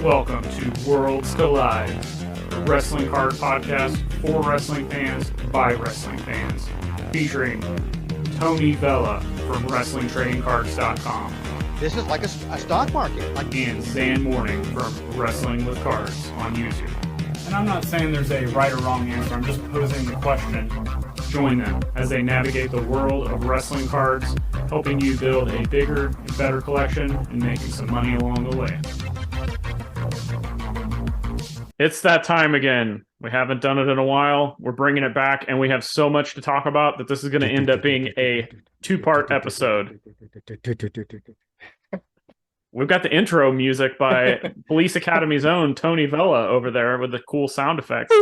Welcome to Worlds Collide, a wrestling card podcast for wrestling fans by wrestling fans, featuring Tony Vella from WrestlingTradingCards.com. This is like a stock market. And Zhan Morning from Wrestling with Cards on YouTube. And I'm not saying there's a right or wrong answer, I'm just posing the question. Join them as they navigate the world of wrestling cards, helping you build a bigger and better collection and making some money along the way. It's that time again. We haven't done it in a while. We're bringing it back, and we have so much to talk about that this is going to end up being a two-part episode. We've got the intro music by Police Academy's own Tony Vella over there with the cool sound effects.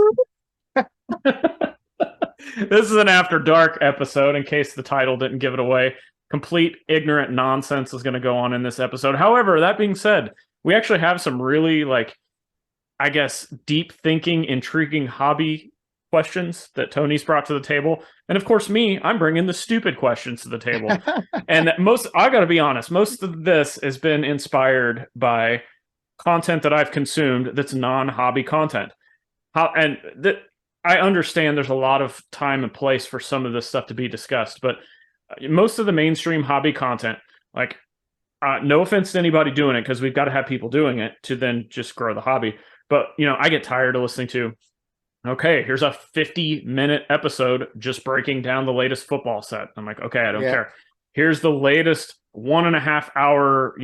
This is an After Dark episode, in case the title didn't give it away. Complete ignorant nonsense is going to go on in this episode. However, that being said, we actually have some really, deep thinking, intriguing hobby questions that Tony's brought to the table. And of course, I'm bringing the stupid questions to the table. And I got to be honest, most of this has been inspired by content that I've consumed that's non-hobby content. I understand there's a lot of time and place for some of this stuff to be discussed, but most of the mainstream hobby content, no offense to anybody doing it, because we've got to have people doing it to then just grow the hobby. But, I get tired of listening to, okay, here's a 50-minute episode just breaking down the latest football set. I'm like, okay, I don't care. Here's the latest 1.5 hour,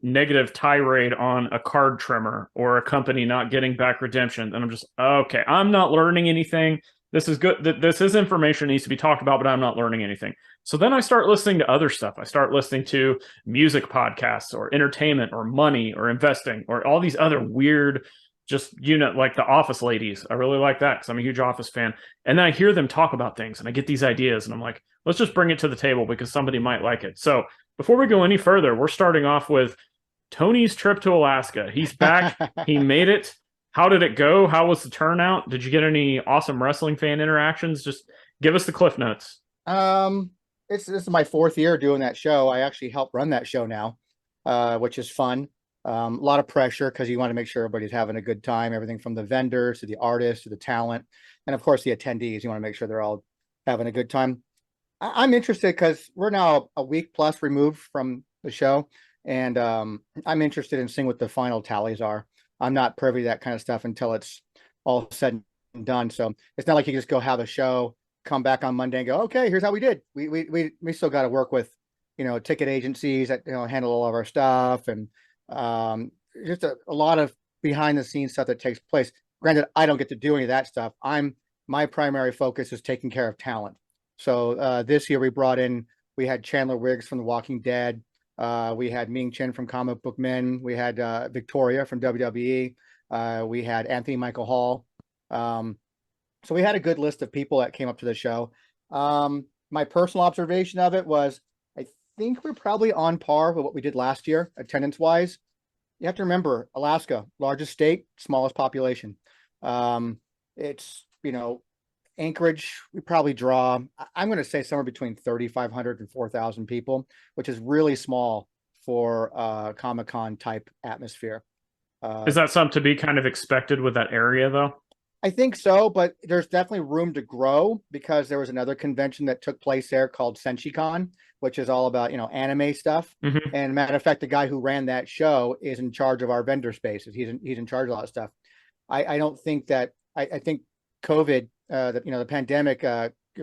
negative tirade on a card trimmer or a company not getting back redemption. And I'm just, okay, I'm not learning anything. This is good. This is information that needs to be talked about, but I'm not learning anything. So then I start listening to other stuff. I start listening to music podcasts or entertainment or money or investing or all these other weird, just, like the Office ladies. I really like that because I'm a huge Office fan. And then I hear them talk about things and I get these ideas and I'm like, let's just bring it to the table because somebody might like it. So before we go any further, we're starting off with Tony's trip to Alaska. He's back. He made it. How did it go? How was the turnout? Did you get any awesome wrestling fan interactions? Just give us the Cliff Notes. This is my 4th year doing that show. I actually help run that show now, which is fun. A lot of pressure because you want to make sure everybody's having a good time. Everything from the vendors to the artists to the talent, and of course the attendees. You want to make sure they're all having a good time. I'm interested because we're now a week plus removed from the show, and I'm interested in seeing what the final tallies are. I'm not privy to that kind of stuff until it's all said and done. So it's not like you can just go have a show, come back on Monday and go, okay, here's how we did. We still got to work with, ticket agencies that, handle all of our stuff and just a lot of behind the scenes stuff that takes place. Granted, I don't get to do any of that stuff. My primary focus is taking care of talent. So this year we had Chandler Wiggs from The Walking Dead. We had Ming Chen from Comic Book Men. We had Victoria from WWE. We had Anthony Michael Hall. So we had a good list of people that came up to the show. My personal observation of it was, I think we're probably on par with what we did last year, attendance-wise. You have to remember, Alaska, largest state, smallest population. It's, Anchorage, we probably draw, I'm going to say somewhere between 3,500 and 4,000 people, which is really small for Comic-Con type atmosphere. Is that something to be kind of expected with that area, though? I think so, but there's definitely room to grow because there was another convention that took place there called SenshiCon, which is all about, anime stuff. Mm-hmm. And matter of fact, the guy who ran that show is in charge of our vendor spaces. He's in charge of a lot of stuff. I don't think that, I think COVID, the pandemic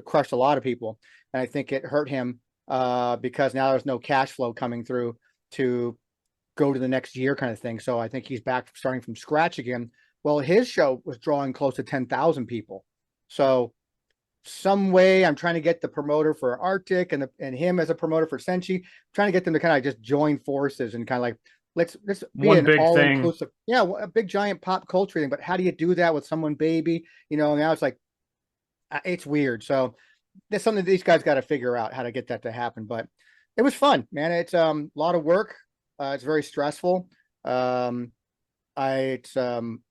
crushed a lot of people. And I think it hurt him because now there's no cash flow coming through to go to the next year kind of thing. So I think he's back starting from scratch again. Well, his show was drawing close to 10,000 people. So some way I'm trying to get the promoter for Arctic and him as a promoter for Senshi, trying to get them to kind of just join forces and kind of like, let's be one an big all-inclusive, a big giant pop culture thing. But how do you do that with someone baby? Now it's like, it's weird. So that's something that these guys got to figure out how to get that to happen. But it was fun, man. It's a lot of work. It's very stressful. I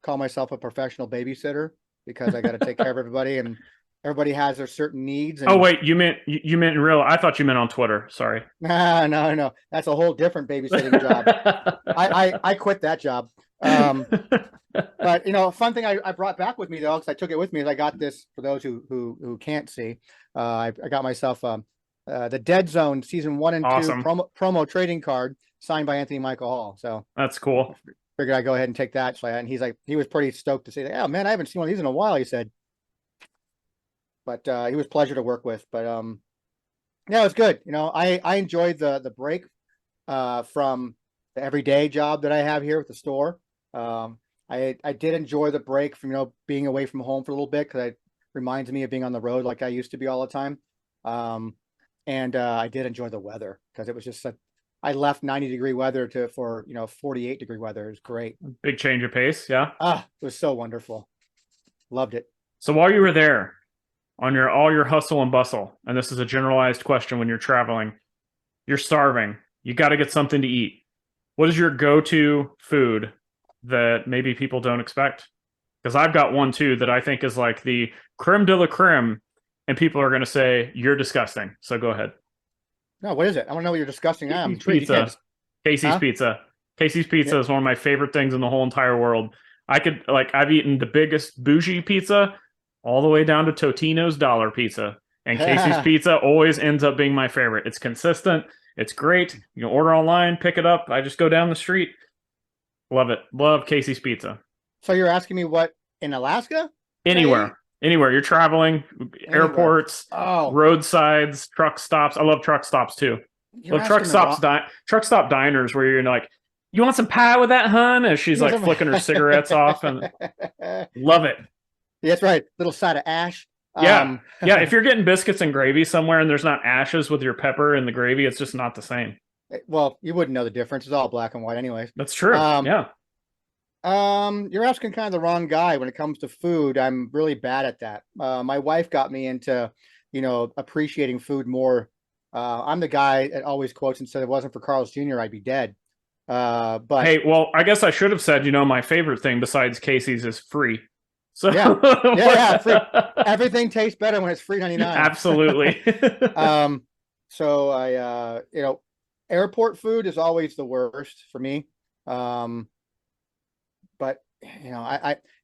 call myself a professional babysitter because I got to take care of everybody. And everybody has their certain needs. Oh And wait, you meant in real? I thought you meant on Twitter. Sorry. no, that's a whole different babysitting job. I quit that job. But a fun thing I brought back with me though, because I took it with me, is I got this for those who can't see. I got myself the Dead Zone season 1 and 2 Awesome. promo trading card signed by Anthony Michael Hall. So That's cool. figured I'd go ahead and take that. So and he was pretty stoked to say, "Oh man, I haven't seen one of these in a while." He said, but he was a pleasure to work with. But yeah, it was good. I enjoyed the break from the everyday job that I have here with the store. I did enjoy the break from being away from home for a little bit, because it reminds me of being on the road like I used to be all the time. And I did enjoy the weather, because it was just I left 90-degree weather for 48-degree weather. It was great. Big change of pace. Yeah. It was so wonderful. Loved it. So while you were there on all your hustle and bustle, and this is a generalized question when you're traveling, you're starving. You got to get something to eat. What is your go-to food that maybe people don't expect? Because I've got one too that I think is like the creme de la creme, and people are going to say you're disgusting. So go ahead. No, what is it? I want to know what you're disgusting. I'm intrigued. Pizza. Casey's Huh? Pizza. Casey's Pizza is one of my favorite things in the whole entire world. I've eaten the biggest bougie pizza all the way down to Totino's dollar pizza. And Casey's Pizza always ends up being my favorite. It's consistent. It's great. You can order online, pick it up. I just go down the street. Love it. Love Casey's Pizza. So you're asking me what in Alaska? Anywhere. Anywhere. You're traveling, airports, roadsides, truck stops. I love truck stops too. Well, truck stop diners where you're like, you want some pie with that, hun? As she's like flicking her cigarettes off, and love it. Yeah, that's right. Little side of ash. Yeah. Yeah. If you're getting biscuits and gravy somewhere and there's not ashes with your pepper and the gravy, it's just not the same. Well, you wouldn't know the difference. It's all black and white anyways. That's true. Yeah. You're asking kind of the wrong guy when it comes to food. I'm really bad at that. My wife got me into, appreciating food more. I'm the guy that always quotes and said, if it wasn't for Carl's Jr., I'd be dead. But hey, well, I guess I should have said, my favorite thing besides Casey's is free. So yeah, free. Everything tastes better when it's free 99. Absolutely. So I, airport food is always the worst for me. But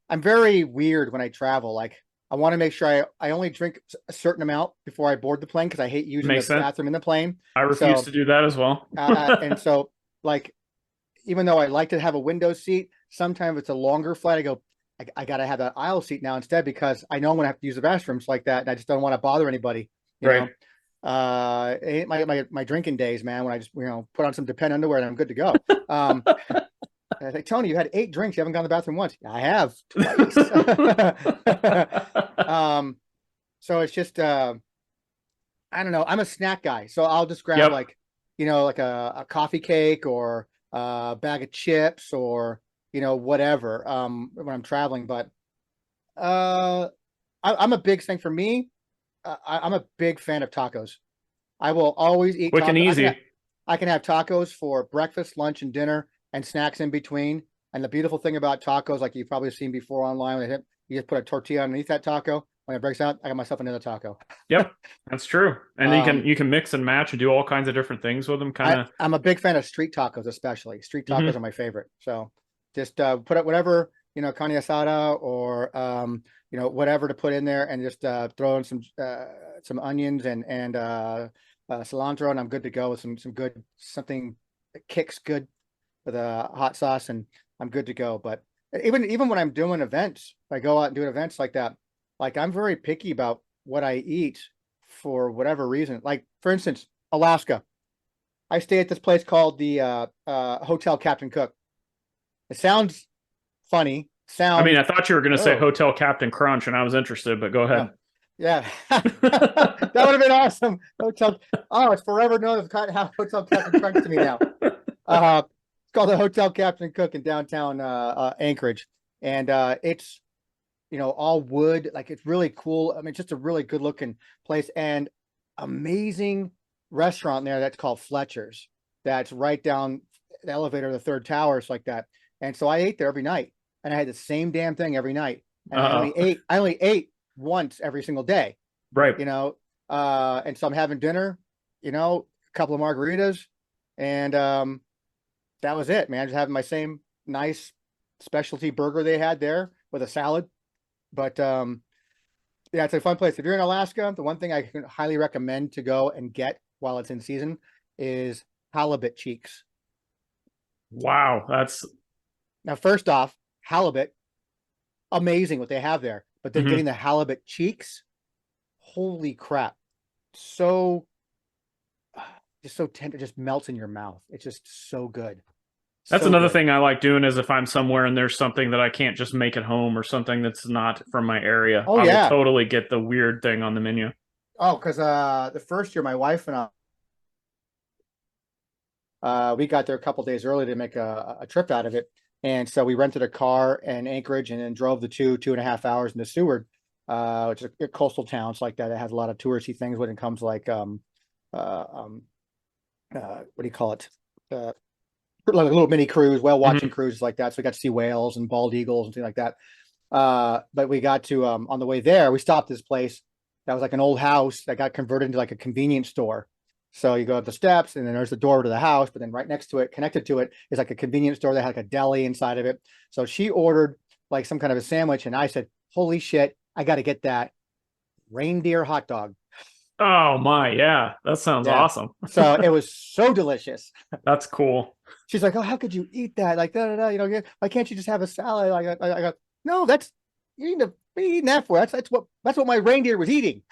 I'm very weird when I travel. Like, I want to make sure I only drink a certain amount before I board the plane, because I hate using the bathroom in the plane. I refuse to do that as well. And so, like, even though I like to have a window seat, sometimes it's a longer flight. I go, I got to have an aisle seat now instead, because I know I'm going to have to use the restrooms like that, and I just don't want to bother anybody. You know? My drinking days, man, when I just put on some Depend underwear and I'm good to go. I think, Tony, you had 8 drinks. You haven't gone to the bathroom once. I have twice. So it's just, I don't know. I'm a snack guy. So I'll just grab like a coffee cake or a bag of chips or, whatever, when I'm traveling. But I'm a big thing for me. I'm a big fan of tacos. I will always eat quick and easy. I can have tacos for breakfast, lunch, and dinner, and snacks in between. And the beautiful thing about tacos, like you've probably seen before online, you just put a tortilla underneath that taco. When it breaks out, I got myself another taco. Yep, that's true. And then you can mix and match and do all kinds of different things with them. I'm a big fan of street tacos, especially. Street tacos are my favorite. So just put up whatever, carne asada or whatever to put in there, and just throw in some onions and cilantro, and I'm good to go with some good, something that kicks good with a hot sauce, and I'm good to go. But even when I'm doing events, I go out and do events like that. Like, I'm very picky about what I eat for whatever reason. Like, for instance, Alaska. I stay at this place called the Hotel Captain Cook. It sounds funny. I mean, I thought you were going to say Hotel Captain Crunch, and I was interested, but go ahead. Yeah. That would have been awesome. It's forever known as Hotel Captain Crunch to me now. It's called the Hotel Captain Cook in downtown Anchorage. And it's, all wood. Like, it's really cool. I mean, just a really good looking place, and amazing restaurant there that's called Fletcher's. That's right down the elevator of the 3rd tower. It's like that. And so I ate there every night, and I had the same damn thing every night. And I only ate once every single day, Right. you know. And so I'm having dinner, you know, a couple of margaritas, and that was it, man. Just having my same nice specialty burger they had there with a salad. But yeah, it's a fun place. If you're in Alaska, the one thing I can highly recommend to go and get while it's in season is halibut cheeks. Wow, that's Now, first off, halibut, amazing what they have there. But then getting the halibut cheeks, holy crap. So just so tender, just melts in your mouth. It's just so good. That's So another good. thing I like doing is if I'm somewhere and there's something that I can't just make at home or something that's not from my area, Oh I will yeah. totally get the weird thing on the menu. Oh, because the first year my wife and we got there a couple days early to make a trip out of it. And so we rented a car in Anchorage and then drove the 2.5 hours into Seward, which is a coastal towns like that. It has a lot of touristy things when it comes like what do you call it? Like a little mini cruise, whale watching cruises like that. So we got to see whales and bald eagles and things like that. But we got to on the way there, we stopped this place that was like an old house that got converted into like a convenience store. So you go up the steps and then there's the door to the house, but then right next to it, connected to it, is like a convenience store that had like a deli inside of it. So she ordered like some kind of a sandwich, and I said, "Holy shit, I got to get that reindeer hot dog." Oh my, yeah, that sounds awesome. So it was so delicious. That's cool. She's like, "Oh, how could you eat that? Like, da, da, da, you know, why can't you just have a salad?" I go, "No, that's you need to be eating that for. That's what my reindeer was eating.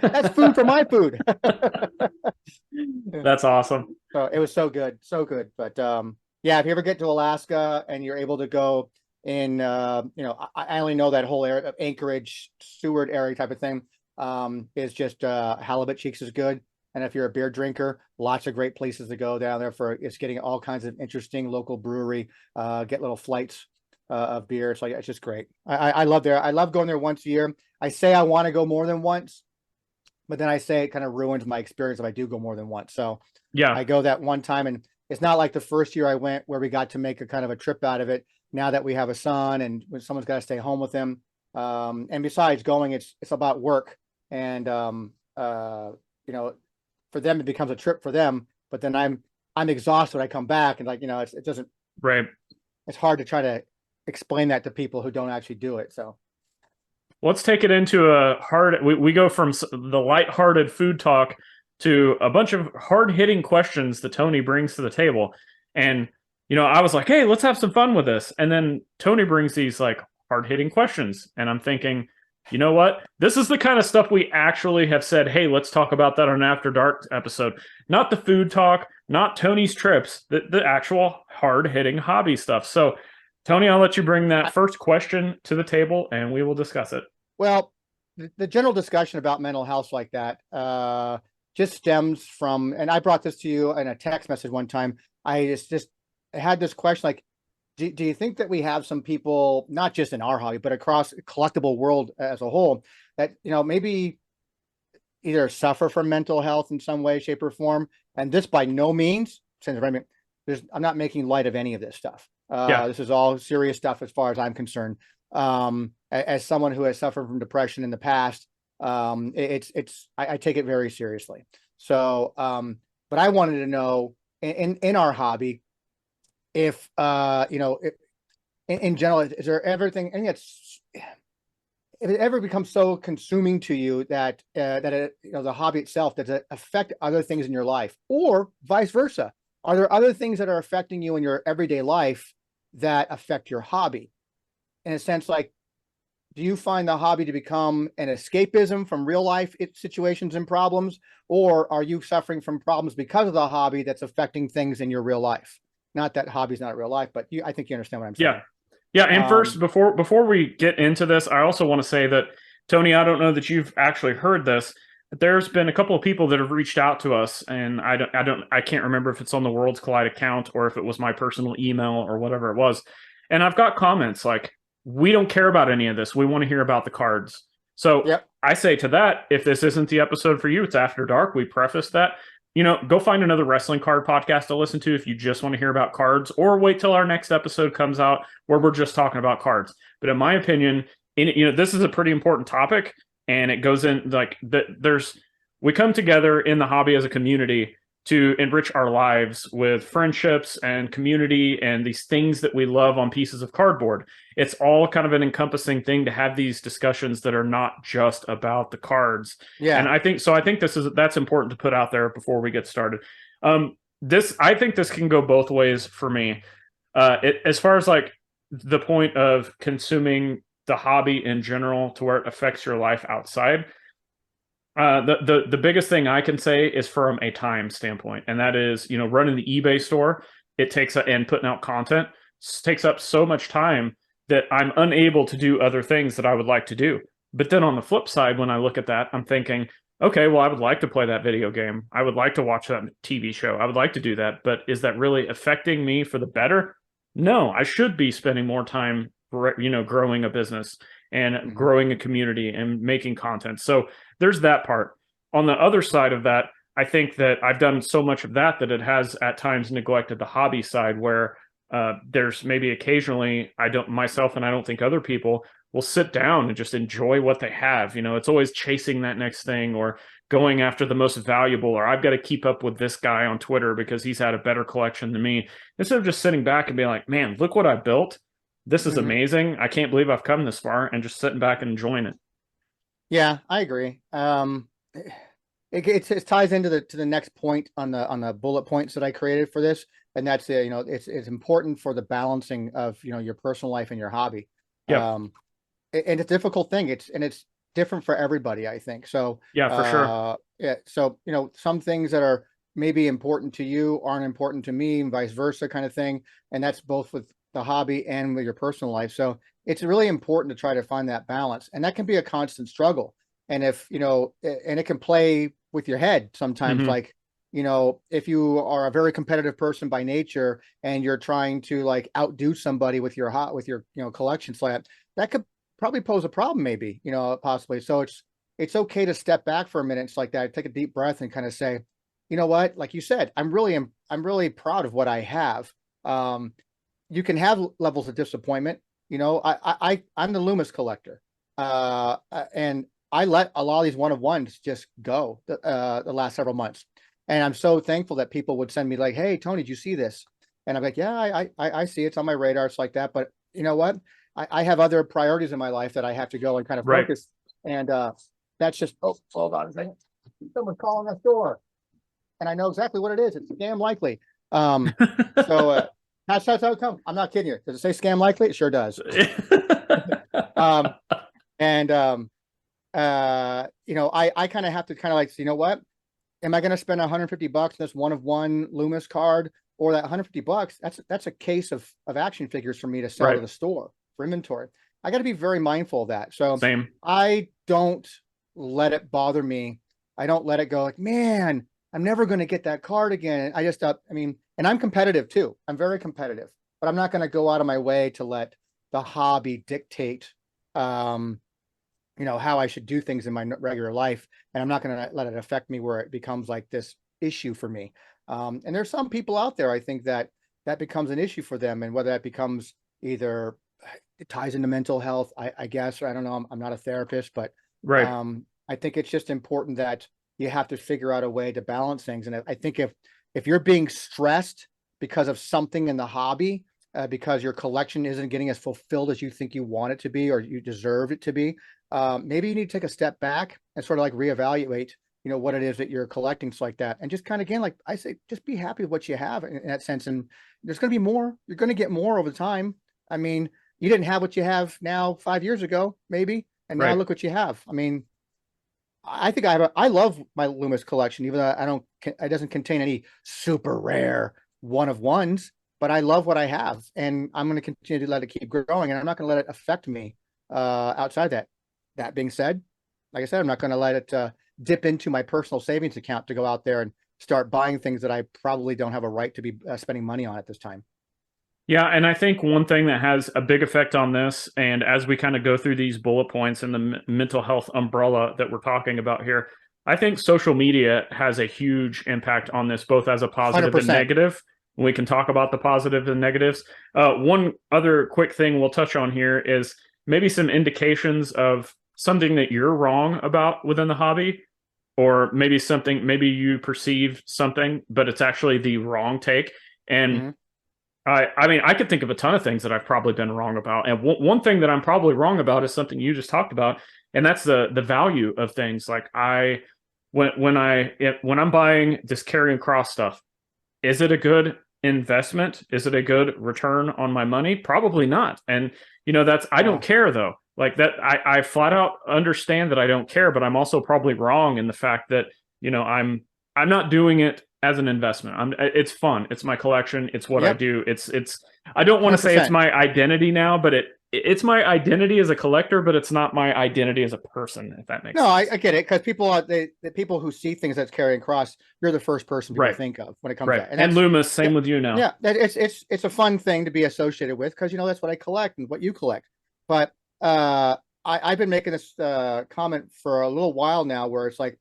That's food for my food." That's awesome. So it was so good, so good. But yeah, if you ever get to Alaska and you're able to go in, you know, I only know that whole area of Anchorage, Seward area type of thing. Is just halibut cheeks is good. And if you're a beer drinker, lots of great places to go down there for it's getting all kinds of interesting local brewery, get little flights of beer. So it's just great. I love there. I love going there once a year. I say I want to go more than once, but then I say it kind of ruins my experience if I do go more than once. So yeah, I go that one time, and it's not like the first year I went where we got to make a kind of a trip out of it. Now that we have a son and when someone's got to stay home with him. And besides going, it's about work. And you know, for them it becomes a trip for them, but then I'm exhausted when I come back, and like, you know, it doesn't, right. It's hard to try to explain that to people who don't actually do it. So let's take it into a hard, we go from the lighthearted food talk to a bunch of hard-hitting questions that Tony brings to the table. And you know, I was like, hey, let's have some fun with this, and then Tony brings these like hard-hitting questions, and I'm thinking, you know what? This is the kind of stuff we actually have said, hey, let's talk about that on an After Dark episode. Not the food talk, not Tony's trips, the actual hard-hitting hobby stuff. So, Tony, I'll let you bring that first question to the table, and we will discuss it. Well, the general discussion about mental health like that just stems from, and I brought this to you in a text message one time. I just had this question, like, do you think that we have some people, not just in our hobby, but across the collectible world as a whole, that, you know, maybe either suffer from mental health in some way, shape, or form? And this by no means, I'm not making light of any of this stuff. This is all serious stuff as far as I'm concerned. As someone who has suffered from depression in the past, I take it very seriously. So, but I wanted to know in our hobby, if you know, in general, is there anything that's, if it ever becomes so consuming to you that you know, the hobby itself, does it affect other things in your life, or vice versa? Are there other things that are affecting you in your everyday life that affect your hobby? In a sense, like, do you find the hobby to become an escapism from real life situations and problems, or are you suffering from problems because of the hobby that's affecting things in your real life? Not that hobby's not real life, but I think you understand what I'm saying. Yeah. And first, before we get into this, I also want to say that, Tony, I don't know that you've actually heard this, but there's been a couple of people that have reached out to us, and I can't remember if it's on the Worlds Collide account or if it was my personal email or whatever it was. And I've got comments like, we don't care about any of this. We want to hear about the cards. So I say to that, if this isn't the episode for you, it's After Dark. We preface that. You know, go find another wrestling card podcast to listen to if you just want to hear about cards, or wait till our next episode comes out where we're just talking about cards. But in my opinion, you know, this is a pretty important topic. and it goes in like we come together in the hobby as a community to enrich our lives with friendships and community and these things that we love on pieces of cardboard. It's all kind of an encompassing thing to have these discussions that are not just about the cards. And Yeah. I think that's important to put out there before we get started. I think this can go both ways for me. As far as like the point of consuming the hobby in general to where it affects your life outside. The biggest thing I can say is from a time standpoint, and that is, running the eBay store, and putting out content takes up so much time that I'm unable to do other things that I would like to do. But then on the flip side, when I look at that, I'm thinking, okay, well, I would like to play that video game. I would like to watch that TV show. I would like to do that. But is that really affecting me for the better? No, I should be spending more time, growing a business and growing a community and making content. So there's that part. On the other side of that, I think that I've done so much of that it has at times neglected the hobby side, where there's maybe occasionally I don't think other people will sit down and just enjoy what they have. It's always chasing that next thing or going after the most valuable, or I've got to keep up with this guy on Twitter because he's had a better collection than me. Instead of just sitting back and being like, man, look what I built. This is amazing. I can't believe I've come this far, and just sitting back and enjoying it. Yeah, I agree. It ties into the next point on the bullet points that I created for this, and that's it's important for the balancing of your personal life and your hobby. Yeah. And it's a difficult thing. It's different for everybody, I think. So yeah, for sure. Yeah. So some things that are maybe important to you aren't important to me, and vice versa, kind of thing. And that's both with the hobby and with your personal life. So it's really important to try to find that balance, and that can be a constant struggle. And if and it can play with your head sometimes, like if you are a very competitive person by nature and you're trying to like outdo somebody with your collection slab, that could probably pose a problem, maybe possibly. So it's okay to step back for a minute. It's like that, take a deep breath and kind of say, you know what, like you said, I'm really proud of what I have. You can have levels of disappointment. I'm the Loomis collector, and I let a lot of these one-of-ones just go the last several months. And I'm so thankful that people would send me like, hey, Tony, did you see this? And I'm like, yeah, I see it. It's on my radar. It's like that. But you know what? I have other priorities in my life that I have to go and kind of focus. And that's just, hold on a second. Someone's calling that door. And I know exactly what it is. It's scam likely. That's how it comes. I'm not kidding you. Does it say scam likely? It sure does. I kind of have to kind of like, you know what? Am I going to spend $150 on this one-of-one Loomis card, or that $150? That's a case of action figures for me to sell to the store for inventory. I got to be very mindful of that. So same. I don't let it bother me. I don't let it go like, man, I'm never going to get that card again. I just, and I'm competitive too. I'm very competitive, but I'm not going to go out of my way to let the hobby dictate, how I should do things in my regular life. And I'm not going to let it affect me where it becomes like this issue for me. And there's some people out there, I think that becomes an issue for them. And whether that becomes either it ties into mental health, I guess, or I don't know, I'm not a therapist, but I think it's just important that you have to figure out a way to balance things. And I think if you're being stressed because of something in the hobby, because your collection isn't getting as fulfilled as you think you want it to be, or you deserve it to be, maybe you need to take a step back and sort of like reevaluate, what it is that you're collecting, so like that. And just kind of, again, like I say, just be happy with what you have in that sense. And there's going to be more, you're going to get more over time. I mean, you didn't have what you have now 5 years ago, maybe. And now look what you have. I mean, I think I love my Loomis collection, even though it doesn't contain any super rare one-of-ones, but I love what I have, and I'm going to continue to let it keep growing, and I'm not going to let it affect me outside that. That being said, like I said, I'm not going to let it dip into my personal savings account to go out there and start buying things that I probably don't have a right to be spending money on at this time. Yeah, and I think one thing that has a big effect on this, and as we kind of go through these bullet points and the mental health umbrella that we're talking about here, I think social media has a huge impact on this, both as a positive 100%. And negative. We can talk about the positive and negatives. One other quick thing we'll touch on here is maybe some indications of something that you're wrong about within the hobby, or maybe you perceive something, but it's actually the wrong take. And Mm-hmm. I mean, I could think of a ton of things that I've probably been wrong about. And one thing that I'm probably wrong about is something you just talked about, and that's the value of things. Like when I'm buying this carrying cross stuff, is it a good investment? Is it a good return on my money? Probably not. And I don't care though. Like that, I flat out understand that I don't care, but I'm also probably wrong in the fact that I'm not doing it as an investment. It's fun. It's my collection. It's what I Yep. do. I don't want to say it's 100%. my identity now, but it's my identity as a collector, but it's not my identity as a person, if that makes No, sense. I get it, because the people who see things that's carrying cross, you're the first person people Right. think of when it comes to Right. that, and And that's Loomis, yeah, same with you now. yeah. It's a fun thing to be associated with, because that's what I collect and what you collect. But I've been making this comment for a little while now, where it's like,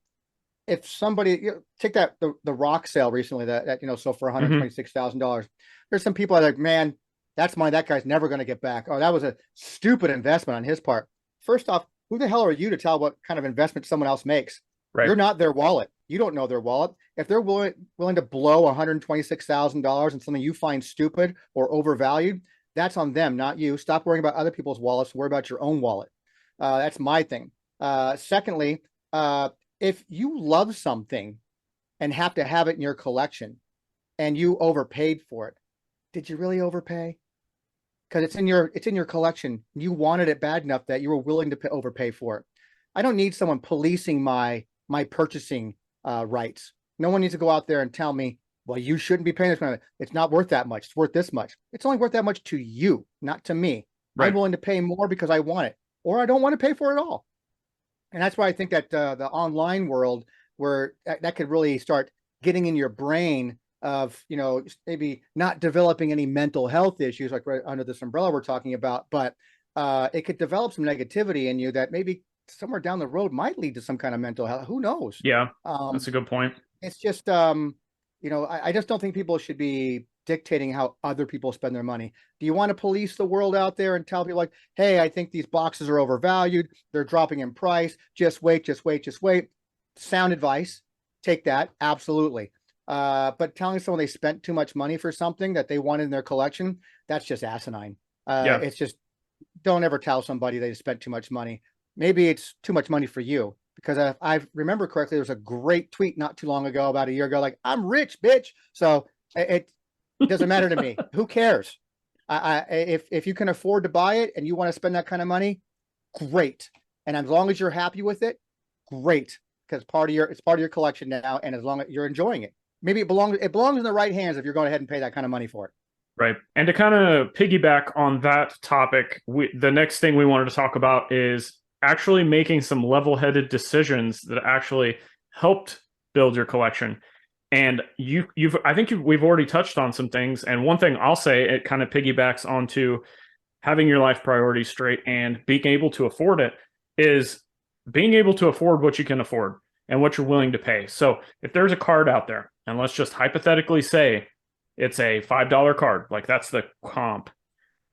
if somebody take the rock sale recently that so for Hmm. $126,000, there's some people that are like, man, that's money that guy's never going to get back. Oh, that was a stupid investment on his part. First off, who the hell are you to tell what kind of investment someone else makes? Right. You're not their wallet. You don't know their wallet. If they're willing to blow $126,000 in something you find stupid or overvalued, that's on them, not you. Stop worrying about other people's wallets. Worry about your own wallet. That's my thing. Secondly, if you love something and have to have it in your collection and you overpaid for it, did you really overpay? Because it's in your collection. You wanted it bad enough that you were willing to overpay for it. I don't need someone policing my purchasing rights. No one needs to go out there and tell me, well, you shouldn't be paying this money. It's not worth that much. It's worth this much. It's only worth that much to you, not to me. I'm Right. willing to pay more because I want it, or I don't want to pay for it at all. And that's why I think that the online world, where that could really start getting in your brain of maybe not developing any mental health issues like right under this umbrella we're talking about, but it could develop some negativity in you that maybe somewhere down the road might lead to some kind of mental health. Who knows? Yeah. um That's a good point. it's just I just don't think people should be dictating how other people spend their money. Do you want to police the world out there and tell people like, hey, I think these boxes are overvalued, they're dropping in price, just wait, just wait, just wait? Sound advice, take that, absolutely. But telling someone they spent too much money for something that they wanted in their collection, that's just asinine. Yeah. It's just, don't ever tell somebody they spent too much money. Maybe it's too much money for you, because I remember correctly, there was a great tweet not too long ago, about a year ago, like, I'm rich, bitch. So it doesn't matter to me. Who cares? If you can afford to buy it and you want to spend that kind of money, great. And as long as you're happy with it, great, because it's part of your collection now, and as long as you're enjoying it, maybe it belongs in the right hands if you're going ahead and pay that kind of money for it. Right. And to kind of piggyback on that topic, the next thing we wanted to talk about is actually making some level-headed decisions that actually helped build your collection. And we've already touched on some things. And one thing I'll say, it kind of piggybacks onto having your life priorities straight and being able to afford it, is being able to afford what you can afford and what you're willing to pay. So if there's a card out there, and let's just hypothetically say it's a $5 card, like that's the comp,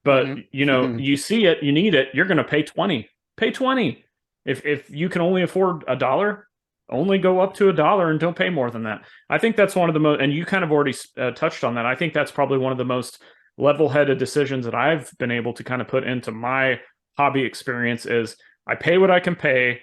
but you see it, you need it, you're going to pay 20. Pay 20. If you can only afford $1, only go up to $1 and don't pay more than that. I think that's one of the most, and you kind of already touched on that. I think that's probably one of the most level-headed decisions that I've been able to kind of put into my hobby experience is I pay what I can pay.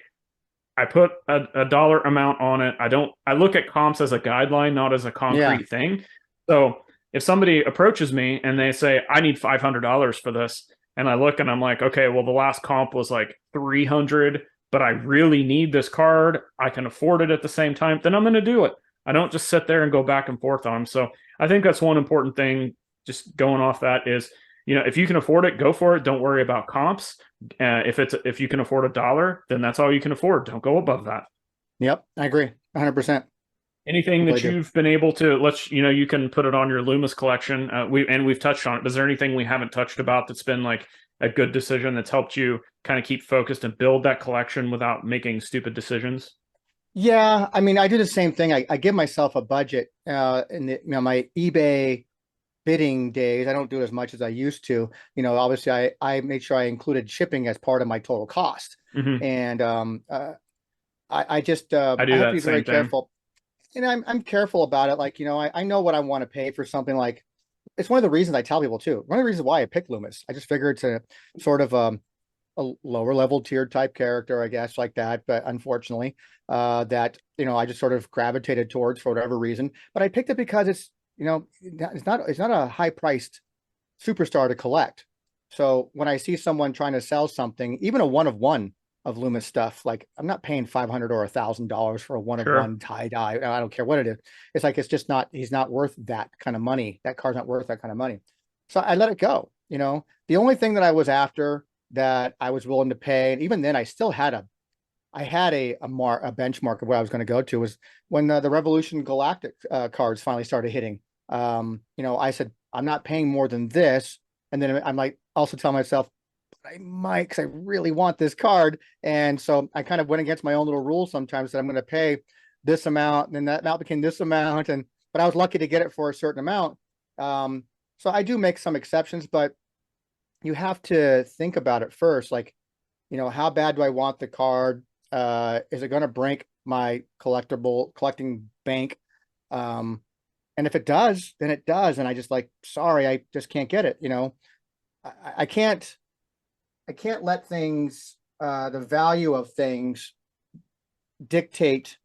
I put a dollar amount on it. I look at comps as a guideline, not as a Yeah. concrete thing. So if somebody approaches me and they say, I need $500 for this, and I look and I'm like, okay, well, the last comp was like 300, but I really need this card, I can afford it at the same time, then I'm going to do it. I don't just sit there and go back and forth on them. So I think that's one important thing, just going off that, is, if you can afford it, go for it. Don't worry about comps. If you can afford $1, then that's all you can afford. Don't go above that. Yep, I agree 100%. Anything that Completely do. you've been able to, you can put it on your Loomis collection. We've touched on it. Is there anything we haven't touched about that's been like a good decision that's helped you kind of keep focused and build that collection without making stupid decisions? Yeah, I mean, I do the same thing. I give myself a budget in my eBay bidding days. I don't do it as much as I used to. Obviously I made sure I included shipping as part of my total cost. Hmm. And I just I I do have to that be very same thing. careful. And I'm careful about it. Like, I know what I want to pay for something. Like, it's one of the reasons I tell people too. One of the reasons why I picked Loomis. I just figured it's a sort of a lower level tiered type character, I guess, like that. But unfortunately, that I just sort of gravitated towards for whatever reason. But I picked it because it's not a high priced superstar to collect. So when I see someone trying to sell something, even a one of one of Loomis stuff, like, I'm not paying $500 or $1,000 for a one of Sure. one tie dye. I don't care what it is. It's like, it's just not. He's not worth that kind of money. That car's not worth that kind of money. So I let it go. The only thing that I was after, that I was willing to pay, and even then I still had a benchmark of where I was going to go to, was when the Revolution Galactic cards finally started hitting. I said, I'm not paying more than this. And then I might also tell myself, I might, because I really want this card. And so I kind of went against my own little rules sometimes, that I'm going to pay this amount, and then that amount became this amount. But I was lucky to get it for a certain amount. So I do make some exceptions, but you have to think about it first. Like, how bad do I want the card? Is it going to break my collecting bank? And if it does, then it does. And I just, like, sorry, I just can't get it. I can't let things, the value of things, dictate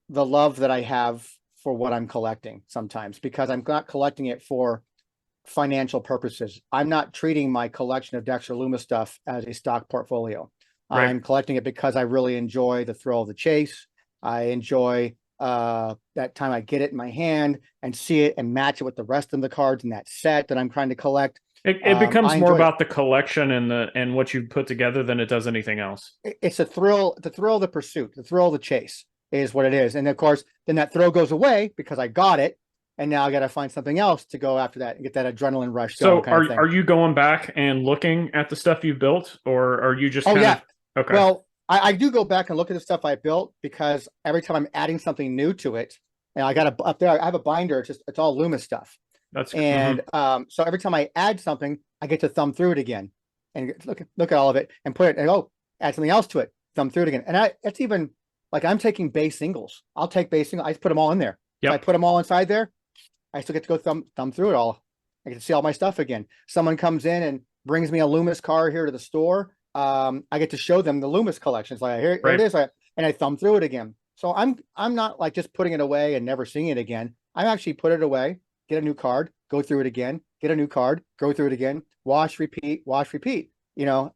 the love that I have for what I'm collecting sometimes, because I'm not collecting it for financial purposes. I'm not treating my collection of Dexter Loomis stuff as a stock portfolio. Right. I'm collecting it because I really enjoy the thrill of the chase. I enjoy that time I get it in my hand and see it and match it with the rest of the cards in that set that I'm trying to collect. It becomes I more enjoy it. about the collection and what you put together than it does anything else. It's the thrill of the pursuit, the thrill of the chase is what it is. And of course, then that thrill goes away because I got it, and now I got to find something else to go after that and get that adrenaline rush going, So kind of thing. are you going back and looking at the stuff you've built, or are you just Oh kind yeah. of okay? Well, I do go back and look at the stuff I built, because every time I'm adding something new to it, and I got up there, I have a binder. It's all Loomis stuff. That's And so every time I add something, I get to thumb through it again and look at all of it and put it, and add something else to it, thumb through it again. And it's even like, I'm taking base singles. I'll take base singles. I just put them all in there. So I yep. put them all inside there. I still get to go thumb through it all. I get to see all my stuff again. Someone comes in and brings me a Loomis car here to the store. I get to show them the Loomis collection. It's like, here it Right. is. And I thumb through it again. So I'm not like just putting it away and never seeing it again. I actually put it away, get a new card, go through it again, get a new card, go through it again, wash, repeat, wash, repeat. So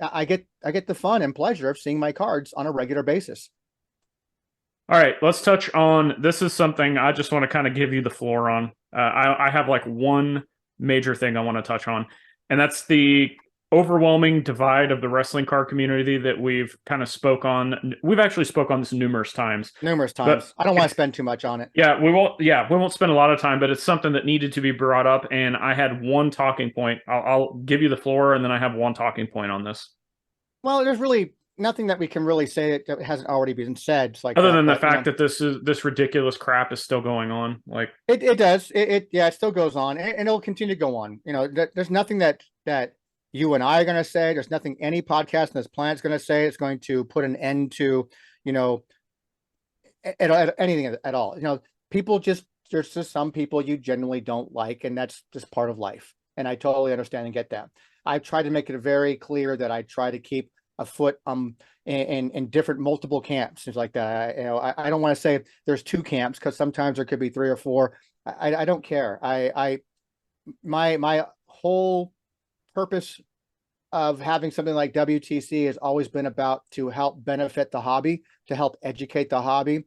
I get the fun and pleasure of seeing my cards on a regular basis. All right, let's touch on this. Is something I just want to kind of give you the floor on. I have like one major thing I want to touch on, and that's the overwhelming divide of the wrestling card community that we've kind of spoke on. We've actually spoke on this numerous times, Numerous but times. I don't want to spend too much on it. yeah, we won't. Yeah, we won't spend a lot of time, but it's something that needed to be brought up, and I had one talking point. I'll give you the floor, and then I have one talking point on this. Well, there's really nothing that we can really say that hasn't already been said. It's like Other that, than the but fact that this ridiculous crap is still going on, like it does. Yeah, it still goes on, and it'll continue to go on. There's nothing that you and I are going to say. There's nothing any podcast on this planet is going to say. It's going to put an end to, anything at all. People there's just some people you generally don't like, and that's just part of life. And I totally understand and get that. I've tried to make it very clear that I try to keep a foot in different multiple camps, things like that. I don't want to say there's two camps, because sometimes there could be three or four. I don't care. My whole purpose of having something like WTC has always been about to help benefit the hobby, to help educate the hobby.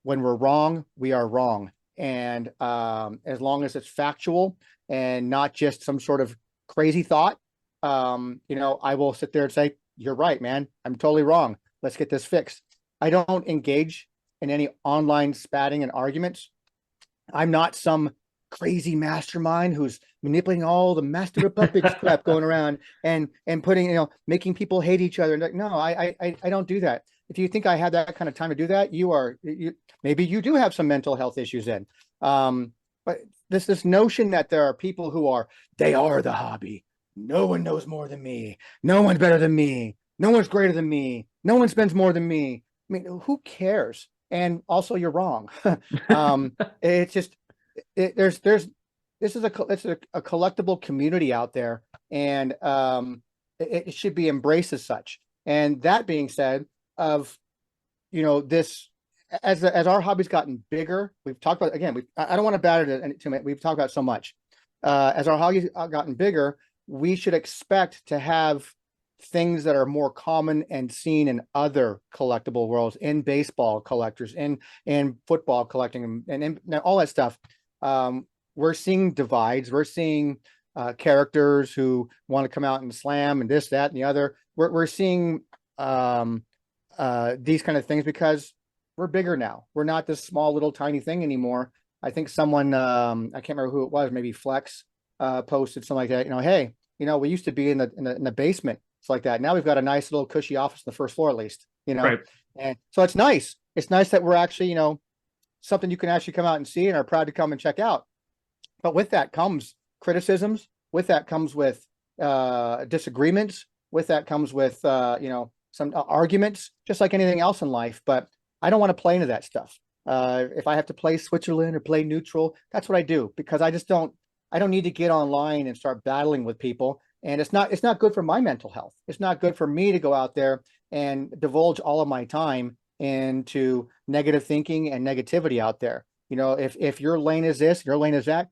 When we're wrong, we are wrong. And as long as it's factual and not just some sort of crazy thought, I will sit there and say, you're right, man. I'm totally wrong. Let's get this fixed. I don't engage in any online spatting and arguments. I'm not some crazy mastermind who's manipulating all the master of puppets crap going around and putting, making people hate each other. No, I don't do that. If you think I have that kind of time to do that, maybe you do have some mental health issues then. But this notion that there are people who are, they are the hobby. No one knows more than me. No one's better than me. No one's greater than me. No one spends more than me. I mean, who cares? And also, you're wrong. It's just there's this is a collectible community out there, and it should be embraced as such. And that being said, of this, as our hobby's gotten bigger, we've talked about, again, I don't want to batter it too much. We've talked about so much. As our hobby's gotten bigger, we should expect to have things that are more common and seen in other collectible worlds, in baseball collectors, in football collecting, and all that stuff. We're seeing divides. We're seeing characters who want to come out and slam and this, that, and the other. We're seeing these kind of things because we're bigger now. We're not this small little tiny thing anymore. I think someone, I can't remember who it was, maybe Flex, posted something like that. Hey, we used to be in the basement. It's like that. Now we've got a nice little cushy office on the first floor, at least. Right. And so it's nice. It's nice that we're actually, something you can actually come out and see and are proud to come and check out. But with that comes criticisms. With that comes with disagreements. With that comes with some arguments, just like anything else in life. But I don't want to play into that stuff. If I have to play Switzerland or play neutral, that's what I do, because I don't need to get online and start battling with people. And it's not good for my mental health. It's not good for me to go out there and divulge all of my time into negative thinking and negativity out there. If your lane is this, your lane is that,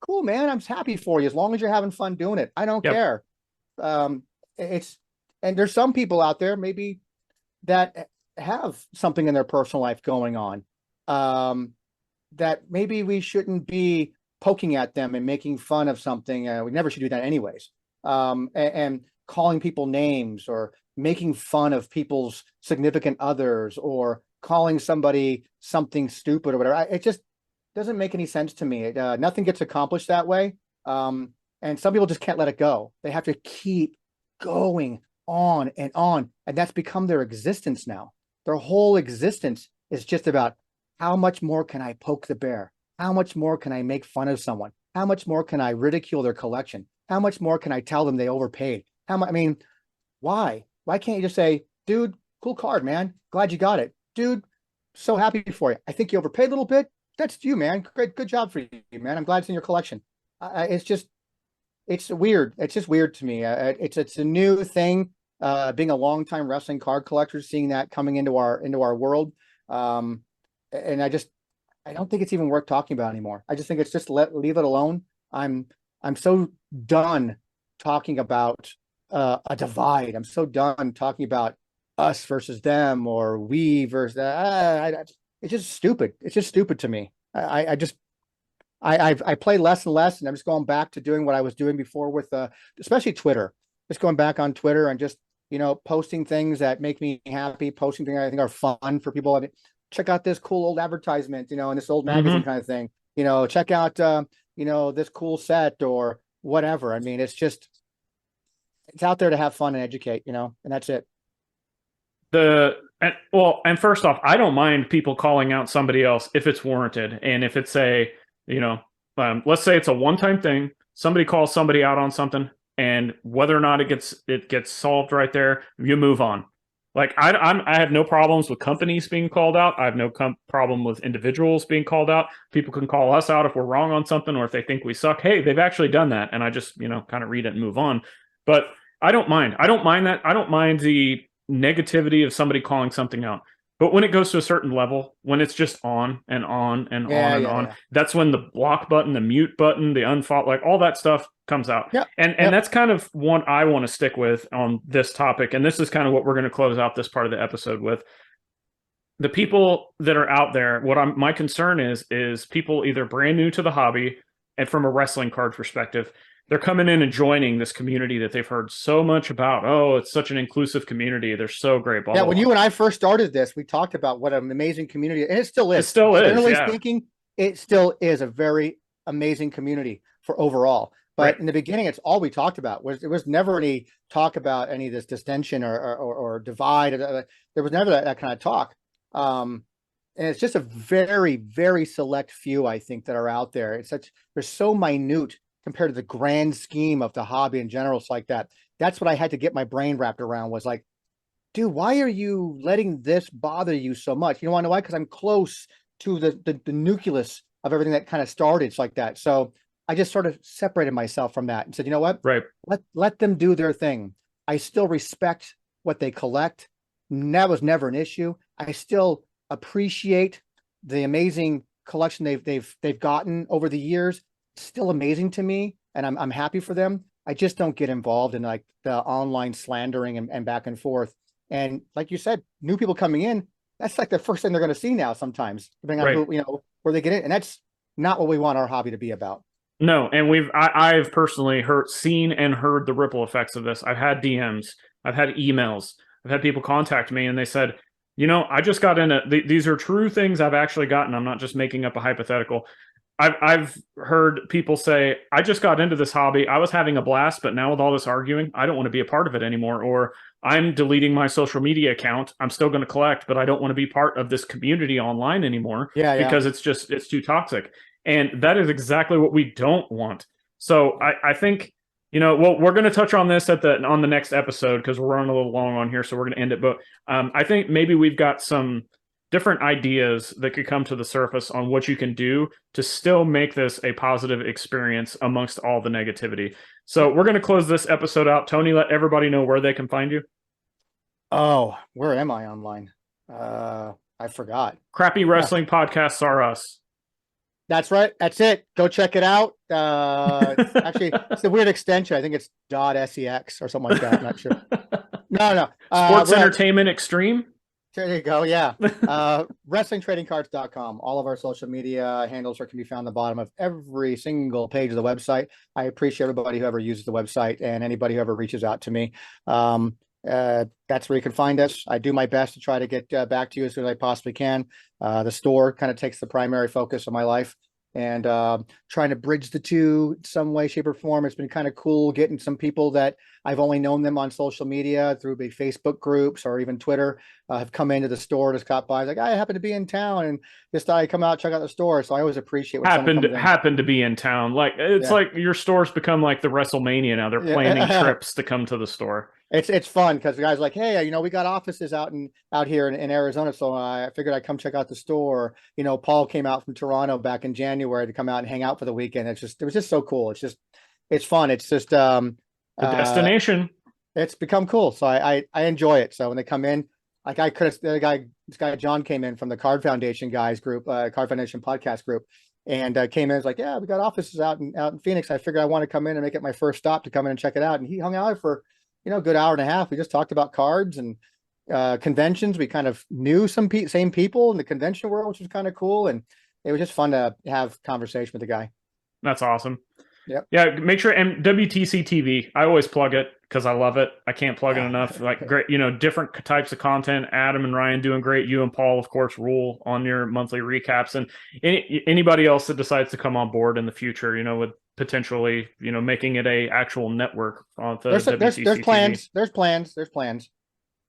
cool, man. I'm happy for you as long as you're having fun doing it. I don't care. And there's some people out there maybe that have something in their personal life going on, that maybe we shouldn't be poking at them and making fun of something. We never should do that anyways. And calling people names, or making fun of people's significant others, or calling somebody something stupid or whatever. It just doesn't make any sense to me. Nothing gets accomplished that way. And some people just can't let it go. They have to keep going on and on. And that's become their existence now. Their whole existence is just about, how much more can I poke the bear? How much more can I make fun of someone? How much more can I ridicule their collection? How much more can I tell them they overpaid? Why? Why can't you just say, dude, cool card, man. Glad you got it. Dude, so happy for you. I think you overpaid a little bit. That's you, man. Great, good job for you, man. I'm glad it's in your collection. It's weird. It's just weird to me. It's a new thing. Being a longtime wrestling card collector, seeing that coming into our world. And I don't think it's even worth talking about anymore. I just think it's just leave it alone. I'm so done talking about a divide. I'm so done talking about us versus them, or we versus it's just stupid. It's just stupid to me. I play less and less, and I'm just going back to doing what I was doing before with especially Twitter. Just going back on Twitter and just posting things that make me happy, posting things I think are fun for people. Check out this cool old advertisement, and this old magazine kind of thing. Check out this cool set or whatever. It's out there to have fun and educate, and that's it. And first off, I don't mind people calling out somebody else if it's warranted, and if it's let's say it's a one-time thing, somebody calls somebody out on something, and whether or not it gets solved right there, you move on. Like I have no problems with companies being called out. I have no problem with individuals being called out. People can call us out if we're wrong on something, or if they think we suck. Hey, they've actually done that, and I just kind of read it and move on. But I don't mind. I don't mind that. I don't mind the negativity of somebody calling something out. But when it goes to a certain level, when it's just on and on and on and on, that's when the block button, the mute button, the unfollow, like all that stuff comes out. And that's kind of what I want to stick with on this topic. And this is kind of what we're going to close out this part of the episode with. The people that are out there, my concern is people either brand new to the hobby, and from a wrestling card perspective, they're coming in and joining this community that they've heard so much about. Oh, it's such an inclusive community. They're so great. Blah, blah, when blah. you and I first started this, we talked about what an amazing community, and it still is. It still is. Generally speaking, it still is a very amazing community for overall. But in the beginning, it's all we talked about. There was never any talk about any of this distension or divide. There was never that kind of talk. And it's just a very, very select few, I think, that are out there. They're so minute compared to the grand scheme of the hobby in general. It's like that. That's what I had to get my brain wrapped around, was like, dude, why are you letting this bother you so much? You know why? Because I'm close to the nucleus of everything that kind of started. It's like that. So I just sort of separated myself from that and said, you know what? Right. Let them do their thing. I still respect what they collect. That was never an issue. I still appreciate the amazing collection they've gotten over the years. It's still amazing to me, and I'm happy for them. I just don't get involved in like the online slandering and back and forth. And like you said, new people coming in, that's like the first thing they're going to see now sometimes, depending on who, where they get in. And that's not what we want our hobby to be about. No, and I've personally seen and heard the ripple effects of this. I've had DMs, I've had emails, I've had people contact me and they said, I just got into these are true things I've actually gotten. I'm not just making up a hypothetical. I've heard people say, I just got into this hobby. I was having a blast, but now with all this arguing, I don't want to be a part of it anymore. Or I'm deleting my social media account. I'm still going to collect, but I don't want to be part of this community online anymore because it's too toxic. And that is exactly what we don't want. So I think, well, we're going to touch on this on the next episode because we're running a little long on here. So we're going to end it. But I think maybe we've got some different ideas that could come to the surface on what you can do to still make this a positive experience amongst all the negativity. So we're going to close this episode out. Tony, let everybody know where they can find you. Oh, where am I online? I forgot. Crappy Wrestling Podcasts Are Us. That's right. That's it. Go check it out. Actually, it's a weird extension. I think it's .sex or something like that. I'm not sure. No. Sports Entertainment Extreme. There you go. Yeah. WrestlingTradingCards.com. All of our social media handles can be found at the bottom of every single page of the website. I appreciate everybody who ever uses the website and anybody who ever reaches out to me. That's where you can find us. I do my best to try to get back to you as soon as I possibly can. The store kind of takes the primary focus of my life, and trying to bridge the two in some way, shape, or form. It's been kind of cool getting some people that I've only known them on social media through big Facebook groups or even Twitter have come into the store to stop by. Like, I happen to be in town and just thought I'd come out, check out the store. So I always appreciate when happened to be in town. Like like your store's become like the WrestleMania now. They're planning trips to come to the store. It's fun because the guy's like, hey, we got offices out here in Arizona, so I figured I'd come check out the store. Paul came out from Toronto back in January to come out and hang out for the weekend. It was just so cool. It's fun. It's just the destination. It's become cool, so I enjoy it. So when they come in, like this guy Zhan came in from the Card Foundation guys group, Card Foundation podcast group, and came in. It's like, yeah, we got offices out in Phoenix. I figured I want to come in and make it my first stop to come in and check it out. And he hung out for a good hour and a half. We just talked about cards and conventions. We kind of knew some same people in the convention world, which was kind of cool. And it was just fun to have conversation with the guy. That's awesome. Yep. Yeah. Make sure, and WTC TV, I always plug it because I love it. I can't plug it enough. Like great, different types of content. Adam and Ryan doing great. You and Paul, of course, rule on your monthly recaps. And anybody else that decides to come on board in the future, with potentially, making it a actual network on the WTC there's plans. TV. There's plans.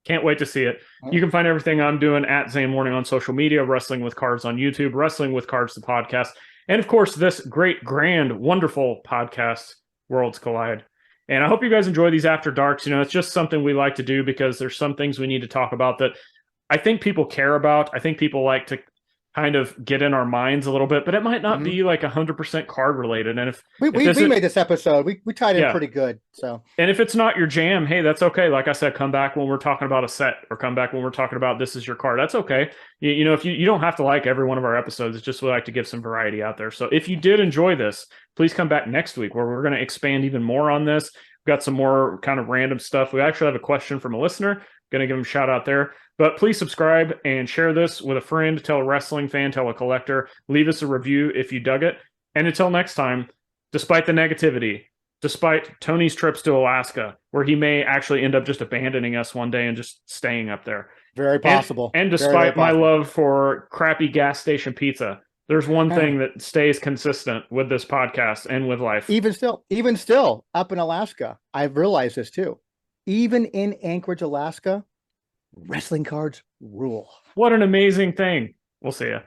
Can't wait to see it. You can find everything I'm doing at Zane Morning on social media, Wrestling with Cards on YouTube, Wrestling with Cards, the podcast, and of course, this great, grand, wonderful podcast, Worlds Collide. And I hope you guys enjoy these After Darks. It's just something we like to do because there's some things we need to talk about that I think people care about. I think people like to kind of get in our minds a little bit, but it might not be like 100% card related. And if we made this episode, we tied in pretty good. So, and if it's not your jam, hey, that's okay. Like I said, come back when we're talking about a set, or come back when we're talking about this is your card. That's okay. If you don't have to like every one of our episodes. It's just we like to give some variety out there. So if you did enjoy this, please come back next week where we're going to expand even more on this. We've got some more kind of random stuff. We actually have a question from a listener. Going to give him a shout out there. But please subscribe and share this with a friend. Tell a wrestling fan, tell a collector. Leave us a review if you dug it. And until next time, despite the negativity, despite Tony's trips to Alaska, where he may actually end up just abandoning us one day and just staying up there. Very possible. And despite my love for crappy gas station pizza, there's one thing that stays consistent with this podcast and with life. Even still, up in Alaska, I've realized this too. Even in Anchorage, Alaska, wrestling cards rule. What an amazing thing. We'll see you.